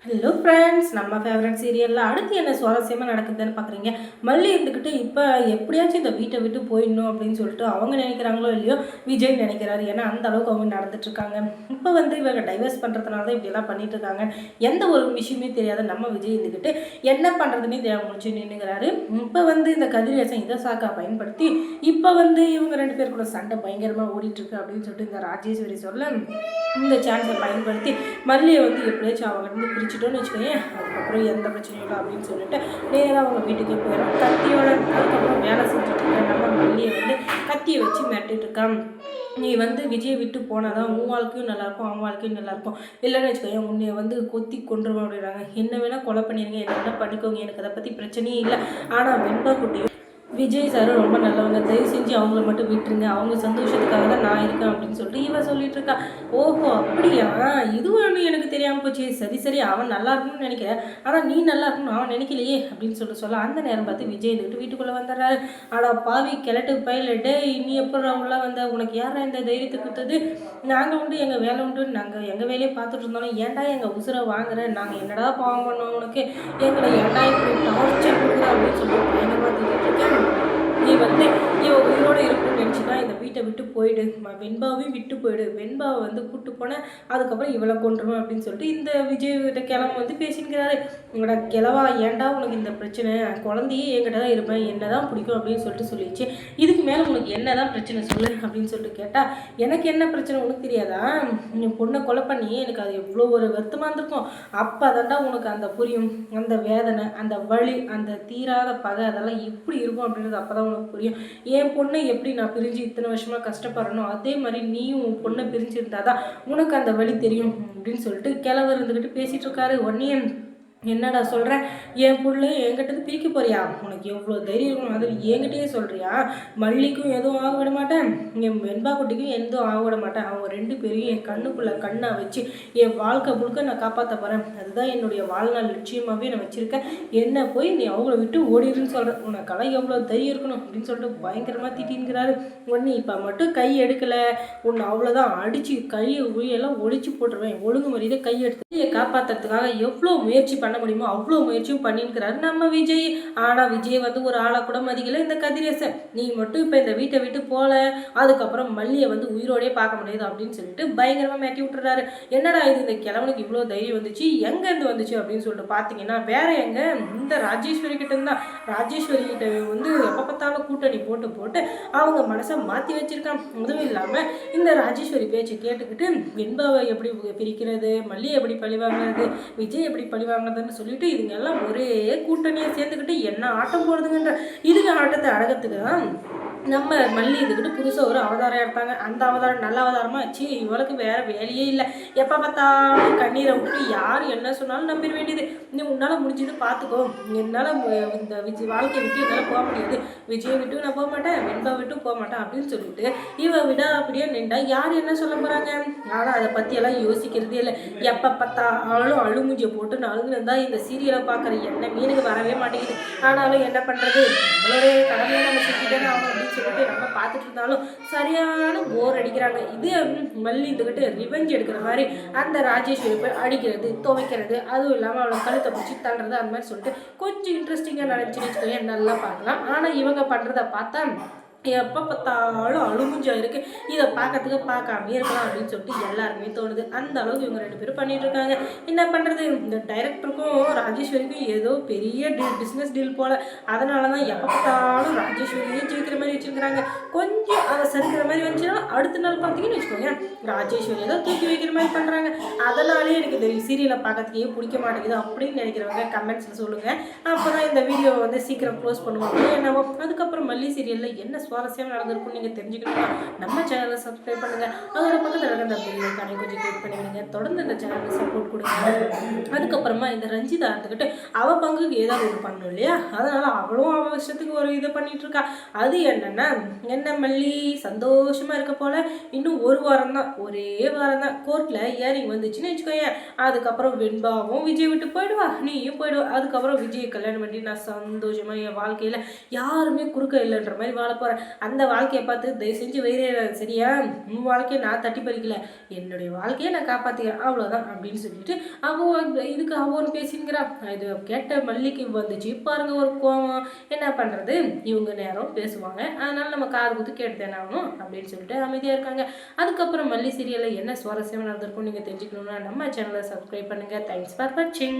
Hello friends, நம்ம favourite சீரியலில் அடுத்து என்ன சுவாரஸ்யமாக நடக்குதுன்னு பார்க்குறீங்க. மல்லி இருந்துக்கிட்டு இப்போ எப்படியாச்சும் இந்த வீட்டை விட்டு போயிடணும் அப்படின்னு சொல்லிட்டு அவங்க நினைக்கிறாங்களோ இல்லையோ, விஜய் நினைக்கிறாரு. ஏன்னா அந்த அளவுக்கு அவங்க நடந்துட்டுருக்காங்க. இப்போ இவங்க டைவர்ஸ் பண்ணுறதுனால தான் இப்படியெல்லாம் பண்ணிட்டு இருக்காங்க. எந்த ஒரு விஷயமே தெரியாத நம்ம விஜய் இருந்துக்கிட்டு என்ன பண்ணுறதுன்னே தெரியாம முடிச்சு நின்றுக்கிறாரு. இப்போ இந்த கதிரேசன் இதை சாக்கா பயன்படுத்தி இப்போ இவங்க ரெண்டு பேர் கூட சண்டை பயங்கரமாக ஓடிட்டுருக்கு அப்படின்னு சொல்லிட்டு இந்த ராஜேஸ்வரி சொல்ல இந்த சான்ஸை பயன்படுத்தி மல்லியை எப்படியாச்சும் அவங்க பிரிச்சுட்டோன்னு வச்சுக்கோங்க, அதுக்கப்புறம் எந்த பிரச்சனையும் இல்லை அப்படின்னு சொல்லிட்டு நேராக அவங்க வீட்டுக்கே போயிடும். கத்தியோட அதுக்கப்புறம் வேலை செஞ்சுட்டு இருக்க நம்ம மல்லியை கத்தியை வச்சு மிரட்டிட்டு இருக்கான். நீ விஜயை விட்டு போனால் தான் உன் வாழ்க்கையும் நல்லாயிருக்கும், அவன் வாழ்க்கையும் நல்லாயிருக்கும், இல்லைன்னு வச்சுக்கோங்க உன்னைய கொத்தி கொண்டுருவோம் அப்படின்றாங்க. என்ன வேணால் கொலை பண்ணிடுங்க, என்ன வேணால் பண்ணிக்கோங்க, எனக்கு அதை பற்றி பிரச்சனையே இல்லை. ஆனால் வெண்பா குட்டியும் விஜய் சார் ரொம்ப நல்லவங்க, தயவு செஞ்சு அவங்கள மட்டும் விட்டுருங்க, அவங்க சந்தோஷத்துக்காக தான் நான் இருக்கேன் அப்படின்னு சொல்லிட்டு இவன் சொல்லிட்டு இருக்கா. ஓஹோ அப்படியா, இதுவும் எனக்கு தெரியாமல் போச்சு. சரி சரி, அவன் நல்லா இருக்கணும்னு நினைக்கிறேன், ஆனால் நீ நல்லா இருக்கணும்னு அவன் நினைக்கலையே அப்படின்னு சொல்ல அந்த நேரம் பார்த்து விஜய் வீட்டுக்குள்ளே வந்துடுறாரு. ஆனால் பாவி கிழட்டு பயில, டே நீ எப்போ உள்ள வந்த, உனக்கு யாரா இந்த தைரியத்தை கொடுத்தது, நாங்கள் எங்கள் வேலை உண்டு, நாங்கள் எங்கள் வேலையை பார்த்துட்டு இருந்தாலும் ஏன்டா எங்கள் உசுரை வாங்குற, நாங்கள் என்னடா பாவம் பண்ணோம் உனக்கு, எங்களை ஏன்டா இப்படி டார்ச்சர் கொடுக்குற அப்படின்னு சொல்லி பயங்கரமாக திட்டிட்டு இருக்கேன். நீ இவன் உயிரோடு இருக்குன்னு நினச்சினா இந்த வீட்டை விட்டு போயிடு, வெண்பாவையும் விட்டு போயிடு, வெண்பாவை கூப்பிட்டு போனேன், அதுக்கப்புறம் இவளை கொண்டுருவேன் அப்படின்னு சொல்லிட்டு இந்த விஜய் கிழமை பேசிக்கிறாரு. உங்களோட கிழவா, ஏன்டா உனக்கு இந்த பிரச்சனை, குழந்தையே என்கிட்ட தான் இருப்பேன், என்ன தான் பிடிக்கும் அப்படின்னு சொல்லிச்சு. இதுக்கு மேலே உனக்கு என்ன தான் பிரச்சனை சொல்லு அப்படின்னு சொல்லிட்டு கேட்டால், எனக்கு என்ன பிரச்சனை உனக்கு தெரியாதா, நீ பொண்ணை கொலை பண்ணி எனக்கு அது எவ்வளோ ஒரு வருத்தமாக இருந்திருக்கும், அப்போ அதாண்டா உனக்கு அந்த புரியும், அந்த வேதனை, அந்த வலி, அந்த தீராத பகை அதெல்லாம் எப்படி இருக்கும் அப்படின்றது அப்போ தான் உனக்கு புரியும். என் பொண்ணை எப்படி நான் பிரிஞ்சு இத்தனை வருஷமாக கஷ்டப்படுறனோ அதே மாதிரி நீயும் உன் பொண்ணை பிரிஞ்சிருந்தாதான் உனக்கு அந்த வழி தெரியும் அப்படின்னு சொல்லிட்டு கிழவர் இருந்துக்கிட்டு பேசிகிட்டு இருக்காரு. ஒன்னே என்னடா சொல்கிறேன், என் பிள்ளை என்கிட்ட பிரிக்க போறியா, உனக்கு எவ்வளோ தைரியம் இருக்கணும், அது என்கிட்டயே சொல்கிறியா, மல்லிக்கும் எதுவும் ஆக விட மாட்டேன், என் வெண்பா குட்டிக்கும் எதுவும் ஆக விட மாட்டேன், அவங்க ரெண்டு பேரையும் என் கண்ணுக்குள்ளே கண்ணாக வச்சு என் வாழ்க்கை முழுக்க நான் காப்பாற்ற போகிறேன், அதுதான் என்னுடைய வாழ்நாள் லட்சியமாகவே நான் வச்சுருக்கேன், என்ன போய் நீ அவங்கள விட்டு ஓடிடுன்னு சொல்கிறேன், உனக்கெல்லாம் எவ்வளோ தைரியம் இருக்கணும் அப்படின்னு சொல்லிட்டு பயங்கரமாக திட்டின்கிறாரு. ஒன்று இப்போ மட்டும் கை எடுக்கலை, உன்னை அவ்வளோதான் அடித்து கையை உயெல்லாம் ஒழிச்சு போட்டுருவேன், ஒழுங்கு மரியாதை கை எடுத்து காப்பாற்றுறதுக்காக எவ்வளோ முயற்சி பண்ண முடியுமோ அவ்வளோ முயற்சியும் பண்ணிருக்கிறாரு நம்ம விஜய். ஆனால் விஜய் ஒரு ஆளை கூட மதிக்கல இந்த கதிரேசன். நீ மட்டும் இப்போ இந்த வீட்டை விட்டு போல, அதுக்கப்புறம் மல்லியை உயிரோடே பார்க்க முடியாது அப்படின்னு சொல்லிட்டு பயங்கரமாக மாட்டி விட்டுறாரு. என்னடா இது, இந்த கிழவனுக்கு இவ்வளோ தைரியம் வந்துச்சு, எங்கேருந்து வந்துச்சு அப்படின்னு சொல்லிட்டு பார்த்தீங்கன்னா வேற எங்க, இந்த ராஜேஸ்வரி கிட்ட இருந்தா. ராஜேஸ்வரி கிட்ட எப்போ பார்த்தாலும் கூட்டணி போட்டு போட்டு அவங்க மனசை மாற்றி வச்சிருக்கான். அதுவும் இல்லாமல் இந்த ராஜேஸ்வரி பேச்சை கேட்டுக்கிட்டு வெண்பாவை எப்படி பிரிக்கிறது, மல்லியை எப்படி பழி வாங்குறது, விஜய் எப்படி பழி வாங்குறதுன்னு சொல்லிட்டு இதுங்க எல்லாம் ஒரே கூட்டணியை சேர்ந்துக்கிட்டு என்ன ஆட்டம் போடுதுங்கன்ற இதுங்க ஆட்டத்தை அடகத்துக்கு தான் நம்ம மல்லி புதுசாக ஒரு அவதாரம் எடுத்தாங்க. அந்த அவதாரம் நல்ல அவதாரமாக ஆச்சு. இவளுக்கு வேற வேலையே இல்லை, எப்போ பார்த்தாலும் கண்ணீரை விட்டு யார் என்ன சொன்னாலும் நம்பிட வேண்டியது. நீ உன்னால் முடிஞ்சது பார்த்துக்கோ, என்னால் இந்த வாழ்க்கையை விட்டு என்னால் போக முடியாது, விஜயை விட்டு நான் போக மாட்டேன், வெண்பா விட்டு போக மாட்டேன் அப்படின்னு சொல்லிட்டு விட அப்படியே நின்றா யார் என்ன சொல்ல போகிறாங்க. ஆனால் அதை பற்றியெல்லாம் யோசிக்கிறதே இல்லை. எப்போ பார்த்தாலும் அழுமுஞ்சியை போட்டு அழுகுனதா இந்த சீரியலை பார்க்குற என்ன மீனுக்கு வரவே மாட்டேங்குது. ஆனாலும் என்ன பண்ணுறது, நம்மளுடைய கடமையை நம்ம செஞ்சுட்டேன்னு ஆகணும் அப்படின்னு சொல்லிட்டு நம்ம பார்த்துட்டு இருந்தாலும் சரியான போர் அடிக்கிறாங்க. இது மல்லி ரிவெஞ்ச் எடுக்கிற மாதிரி அந்த ராஜேஸ்வரி போய் அடிக்கிறது, துவைக்கிறது, அதுவும் இல்லாமல் அவளை கழுத்தை பிடிச்சி தள்ளுறது, அந்த மாதிரி சொல்லிட்டு கொஞ்சம் இன்ட்ரெஸ்டிங்காக நினச்சின்னு வச்சுக்கோங்க, நல்லா பார்க்கலாம். ஆனால் இவங்க பண்ணுறதை பார்த்தா எப்போ பார்த்தாலும் அழுமுஞ்சா இருக்குது, இதை பார்க்கறதுக்கு பார்க்காம இருக்கலாம் அப்படின்னு சொல்லிட்டு எல்லாருமே தோணுது. அந்த அளவுக்கு இவங்க ரெண்டு பேரும் பண்ணிட்டு இருக்காங்க. என்ன பண்ணுறது, இந்த டைரக்டருக்கும் ராஜேஸ்வரிக்கும் ஏதோ பெரிய பிஸ்னஸ் டீல் போல், அதனால தான் எப்போ பார்த்தாலும் ராஜேஸ்வரியே ஜெயிக்கிற மாதிரி வச்சுருக்கிறாங்க. கொஞ்சம் அதை சரிக்கிற மாதிரி வந்துச்சுன்னா அடுத்த நாள் பார்த்தீங்கன்னு வச்சுக்கோங்க ராஜேஸ்வரி ஏதோ தூக்கி வைக்கிற மாதிரி பண்ணுறாங்க. அதனாலே எனக்கு இந்த சீரியலை பார்க்கறதுக்கே பிடிக்க மாட்டேங்குது அப்படின்னு நினைக்கிறவங்க கமெண்ட்ஸில் சொல்லுங்கள். அப்போ தான் இந்த வீடியோவை சீக்கிரம் க்ளோஸ் பண்ணுவாங்க. என்னவோ அதுக்கப்புறம் மல்லி சீரியலில் என்ன சுவாரஸ்யம் நடந்திருக்குன்னு நீங்கள் தெரிஞ்சுக்கணும்னா நம்ம சேனலை சப்ஸ்கிரைப் பண்ணுங்கள். அதோட பக்கத்தில் இருக்க அந்த பெல் ஐகானை கொஞ்சம் கிளிக் பண்ணிவிடுங்க. தொடர்ந்து இந்த சேனலுக்கு சப்போர்ட் கொடுங்க. அதுக்கப்புறமா இந்த ரஞ்சிதா இருந்துக்கிட்டு அவள் பங்குக்கு ஏதாவது ஒரு பண்ணணும் இல்லையா, அதனால் அவளும் அவள் விஷயத்துக்கு ஒரு இதை பண்ணிகிட்டு இருக்கா. அது என்னென்னா என்ன என்ன மல்லி சந்தோஷமாக இருக்க போல், இன்னும் ஒரு வாரம் தான், ஒரே வாரம் தான் கோர்ட்டில் ஏறிங் வந்துச்சுன்னு வச்சுக்கோயேன். அதுக்கப்புறம் வெண்பாவும் விஜய் விட்டு போயிடுவா, நீயும் போயிடுவா. அதுக்கப்புறம் விஜய் கல்யாணம் பண்ணி நான் சந்தோஷமாக என் வாழ்க்கையில் யாருமே குறுக்க இல்லைன்ற மாதிரி வாழ போகிறேன். அந்த வாழ்க்கையை பார்த்து தயவு செஞ்சு வைரேறாது சரியா? உன் வாழ்க்கையை நான் தட்டி பறிக்கல, என்னுடைய வாழ்க்கையை நான் காப்பாற்றிக்கிறேன் அவ்வளோதான் அப்படின்னு சொல்லிட்டு இதுக்கு அவன் பேசினுங்கிறா. இது கேட்ட மல்லிக்கு வந்துச்சு பாருங்க ஒரு கோவம். என்ன பண்ணுறது, இவங்க நேரம் பேசுவாங்க, அதனால நம்ம காது குத்து கேட்டுதானே ஆகணும் அப்படின்னு சொல்லிட்டு அமைதியாக இருக்காங்க. அதுக்கப்புறம் மல்லி சீரியலில் என்ன சுவாரஸ்யமாக நடந்திருக்கும் நீங்கள் தெரிஞ்சுக்கணுன்னா நம்ம சேனலை சப்ஸ்கிரைப் பண்ணுங்கள். தேங்க்ஸ் ஃபார் வாட்சிங்.